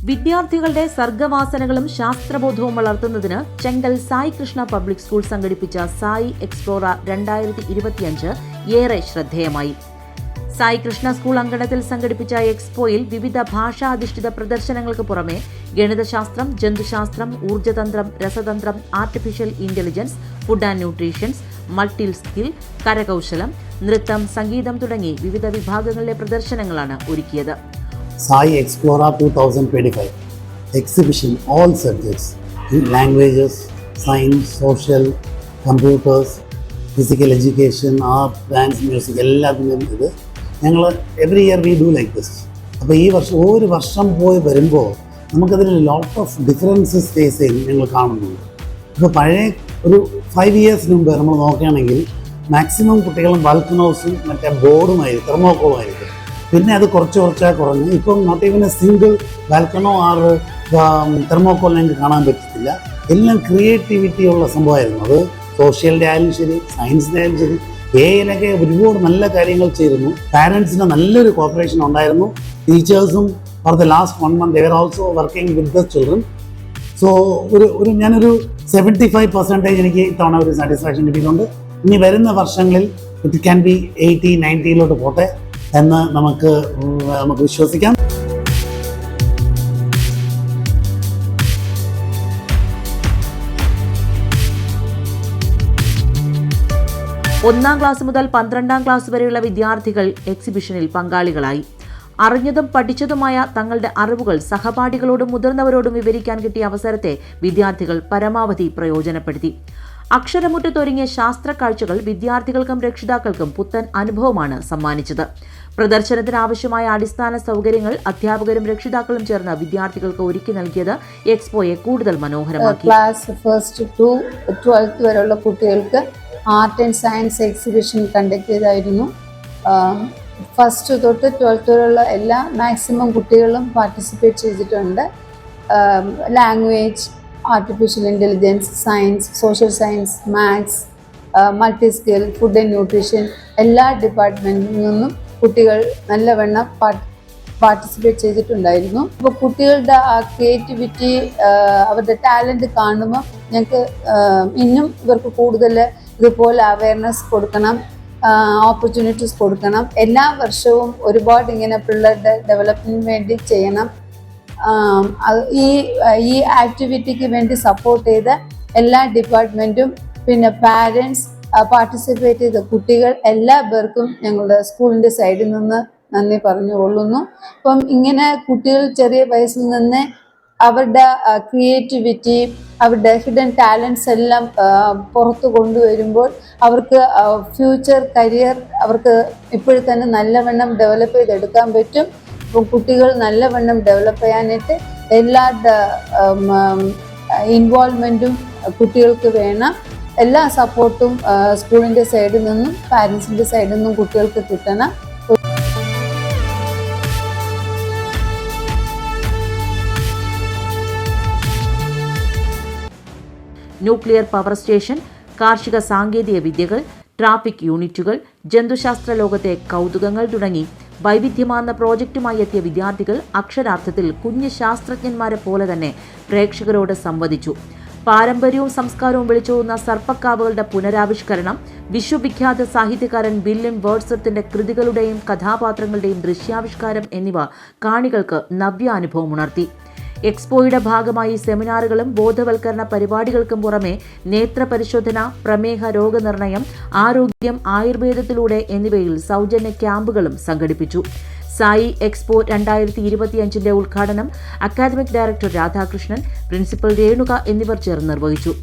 വിദ്യാർത്ഥികളുടെ സർഗവാസനകളും ശാസ്ത്രബോധവും വളർത്തുന്നതിന് ചെങ്കൽ Sai Krishna public school സംഘടിപ്പിച്ച സായി എക്സ്പ്ലോറ 2025 ഏറെ ശ്രദ്ധേയമായി. സായി കൃഷ്ണ സ്കൂൾ അങ്കണത്തിൽ സംഘടിപ്പിച്ച എക്സ്പോയിൽ വിവിധ ഭാഷാധിഷ്ഠിത പ്രദർശനങ്ങൾക്ക് പുറമെ ഗണിതശാസ്ത്രം, ജന്തുശാസ്ത്രം, ഊർജ്ജതന്ത്രം, രസതന്ത്രം, artificial intelligence, food and nutritions, multi skill, കരകൗശലം, നൃത്തം, സംഗീതം തുടങ്ങി വിവിധ വിഭാഗങ്ങളിലെ പ്രദർശനങ്ങളാണ് ഒരുക്കിയത്. Sai Explora 2025 exhibition all subjects in languages, science, social, computers, physical education, art, dance, music എല്ലാത്തിനും ഇത് ഞങ്ങൾ every year we do like this. അപ്പോൾ ഈ വർഷം ഒരു വർഷം പോയി വരുമ്പോൾ നമുക്കതിൽ ലോട്ട് ഓഫ് ഡിഫറൻസസ് ഫേസ് ചെയ്ത് ഞങ്ങൾ കാണുന്നുണ്ട്. ഇപ്പോൾ പഴയ ഒരു 5 years മുമ്പ് നമ്മൾ നോക്കുകയാണെങ്കിൽ മാക്സിമം കുട്ടികളും ബാൽക്കണോസും മറ്റേ ബോർഡുമായിരിക്കും, തെർമോക്കോളുമായിരിക്കും. പിന്നെ അത് കുറച്ച് കുറഞ്ഞ് ഇപ്പം നോട്ട് ഈവൻ എ സിംഗിൾ ബാൽക്കണോ ആർ തെർമോക്കോൾ ഞങ്ങൾക്ക് കാണാൻ പറ്റത്തില്ല. എല്ലാം ക്രിയേറ്റിവിറ്റി ഉള്ള സംഭവമായിരുന്നു. അത് സോഷ്യലിൻ്റെ ആയാലും ശരി, സയൻസിൻ്റെ ആയാലും ശരി, എയിലൊക്കെ ഒരുപാട് നല്ല കാര്യങ്ങൾ ചെയ്തിരുന്നു. പാരൻസിന് നല്ലൊരു കോപ്പറേഷൻ ഉണ്ടായിരുന്നു. ടീച്ചേഴ്സും for the last 1 month they were also working with the children. So ഞാനൊരു 75% എനിക്ക് ഇത്തവണ ഒരു സാറ്റിസ്ഫാക്ഷൻ കിട്ടിയിട്ടുണ്ട്. ഇനി വരുന്ന വർഷങ്ങളിൽ ഇറ്റ് ക്യാൻ ബി 80-90 പോട്ടെ എന്ന് നമുക്ക് വിശ്വസിക്കാം. ഒന്നാം ക്ലാസ് മുതൽ 12ാം ക്ലാസ് വരെയുള്ള വിദ്യാർത്ഥികൾ എക്സിബിഷനിൽ പങ്കാളികളായി. അറിഞ്ഞതും പഠിച്ചതുമായ തങ്ങളുടെ അറിവുകൾ സഹപാഠികളോടും മുതിർന്നവരോടും വിവരിക്കാൻ കിട്ടിയ അവസരത്തെ വിദ്യാർത്ഥികൾ പരമാവധി പ്രയോജനപ്പെടുത്തി. അക്ഷരമുറ്റത്തൊരുങ്ങിയ ശാസ്ത്ര കാഴ്ചകൾ വിദ്യാർത്ഥികൾക്കും രക്ഷിതാക്കൾക്കും പുത്തൻ അനുഭവമാണ് സമ്മാനിച്ചത്. പ്രദർശനത്തിന് ആവശ്യമായ അടിസ്ഥാന സൗകര്യങ്ങൾ അധ്യാപകരും രക്ഷിതാക്കളും ചേർന്ന് വിദ്യാർത്ഥികൾക്ക് ഒരുക്കി നൽകിയത് എക്സ്പോയെ കൂടുതൽ മനോഹരമാക്കി. ക്ലാസ് 1st to 12th വരെയുള്ള കുട്ടികൾക്ക് art and science exhibition conduct ചെയ്തായിരുന്നു. 1st തൊട്ട് 12th വരെയുള്ള എല്ലാ മാക്സിമം കുട്ടികളും പാർട്ടിസിപ്പേറ്റ് ചെയ്തിട്ടുണ്ട്. Language, artificial intelligence, science, social science, maths, multi skill, food and nutrition എല്ലാ ഡിപ്പാർട്ട്മെൻറ്റിൽ നിന്നും കുട്ടികൾ നല്ലവണ്ണം പാർട്ടിസിപ്പേറ്റ് ചെയ്തിട്ടുണ്ടായിരുന്നു. അപ്പോൾ കുട്ടികളുടെ ആ ക്രിയേറ്റിവിറ്റി, അവരുടെ ടാലൻറ്റ് കാണുമ്പോൾ ഞങ്ങൾക്ക് ഇന്നും ഇവർക്ക് കൂടുതൽ ഇതുപോലെ അവയർനെസ് കൊടുക്കണം, ഓപ്പർച്യൂണിറ്റീസ് കൊടുക്കണം. എല്ലാ വർഷവും ഒരുപാട് ഇങ്ങനെ പിള്ളേരുടെ ഡെവലപ്മെൻറ്റിന് വേണ്ടി ചെയ്യണം. ഈ ആക്ടിവിറ്റിക്ക് വേണ്ടി സപ്പോർട്ട് ചെയ്ത എല്ലാ ഡിപ്പാർട്ട്മെൻറ്റും പിന്നെ പാരൻസ് പാർട്ടിസിപ്പേറ്റ് ചെയ്ത കുട്ടികൾ എല്ലാ പേർക്കും ഞങ്ങളുടെ സ്കൂളിൻ്റെ സൈഡിൽ നിന്ന് നന്ദി പറഞ്ഞുകൊള്ളുന്നു. അപ്പം ഇങ്ങനെ കുട്ടികൾ ചെറിയ വയസ്സിൽ നിന്ന് അവരുടെ ക്രിയേറ്റിവിറ്റി, അവരുടെ ഹിഡൻ ടാലൻസ് എല്ലാം പുറത്ത് കൊണ്ടുവരുമ്പോൾ അവർക്ക് ഫ്യൂച്ചർ കരിയർ അവർക്ക് ഇപ്പോഴും തന്നെ നല്ലവണ്ണം ഡെവലപ്പ് ചെയ്തെടുക്കാൻ പറ്റും. അപ്പം കുട്ടികൾ നല്ലവണ്ണം ഡെവലപ്പ് ചെയ്യാനായിട്ട് എല്ലാവരുടെ ഇൻവോൾവ്മെൻറ്റും കുട്ടികൾക്ക് വേണം. എല്ലാ സപ്പോർട്ടും സ്കൂളിൻ്റെ സൈഡിൽ നിന്നും പാരൻസിൻ്റെ സൈഡിൽ നിന്നും കുട്ടികൾക്ക് കിട്ടണം. ന്യൂക്ലിയർ പവർ സ്റ്റേഷൻ, കാർഷിക സാങ്കേതിക വിദ്യകൾ, ട്രാഫിക് യൂണിറ്റുകൾ, ജന്തുശാസ്ത്ര ലോകത്തെ കൗതുകങ്ങൾ തുടങ്ങി വൈവിധ്യമാർന്ന പ്രോജക്റ്റുമായി എത്തിയ വിദ്യാർത്ഥികൾ അക്ഷരാർത്ഥത്തിൽ കുഞ്ഞു ശാസ്ത്രജ്ഞന്മാരെ പോലെ തന്നെ പ്രേക്ഷകരോട് സംവദിച്ചു. പാരമ്പര്യവും സംസ്കാരവും വിളിച്ചോതുന്ന സർപ്പക്കാവുകളുടെ പുനരാവിഷ്കരണം, വിശ്വവിഖ്യാത സാഹിത്യകാരൻ വില്യം വേർഡ്സ്വർത്തിന്റെ കൃതികളുടെയും കഥാപാത്രങ്ങളുടെയും ദൃശ്യാവിഷ്കാരം എന്നിവ കാണികൾക്ക് നവ്യാനുഭവമുണർത്തി. എക്സ്പോയുടെ ഭാഗമായി സെമിനാറുകളും ബോധവൽക്കരണ പരിപാടികൾക്കും പുറമെ നേത്രപരിശോധന, പ്രമേഹ രോഗനിർണയം, ആരോഗ്യം, ആയുർവേദത്തിലൂടെ എന്നിവയിൽ സൗജന്യ ക്യാമ്പുകളും സംഘടിപ്പിച്ചു. സായി എക്സ്പോ 2025 ഉദ്ഘാടനം academic director Radhakrishnan, principal Renuka എന്നിവർ ചേർന്ന് നിർവഹിച്ചു.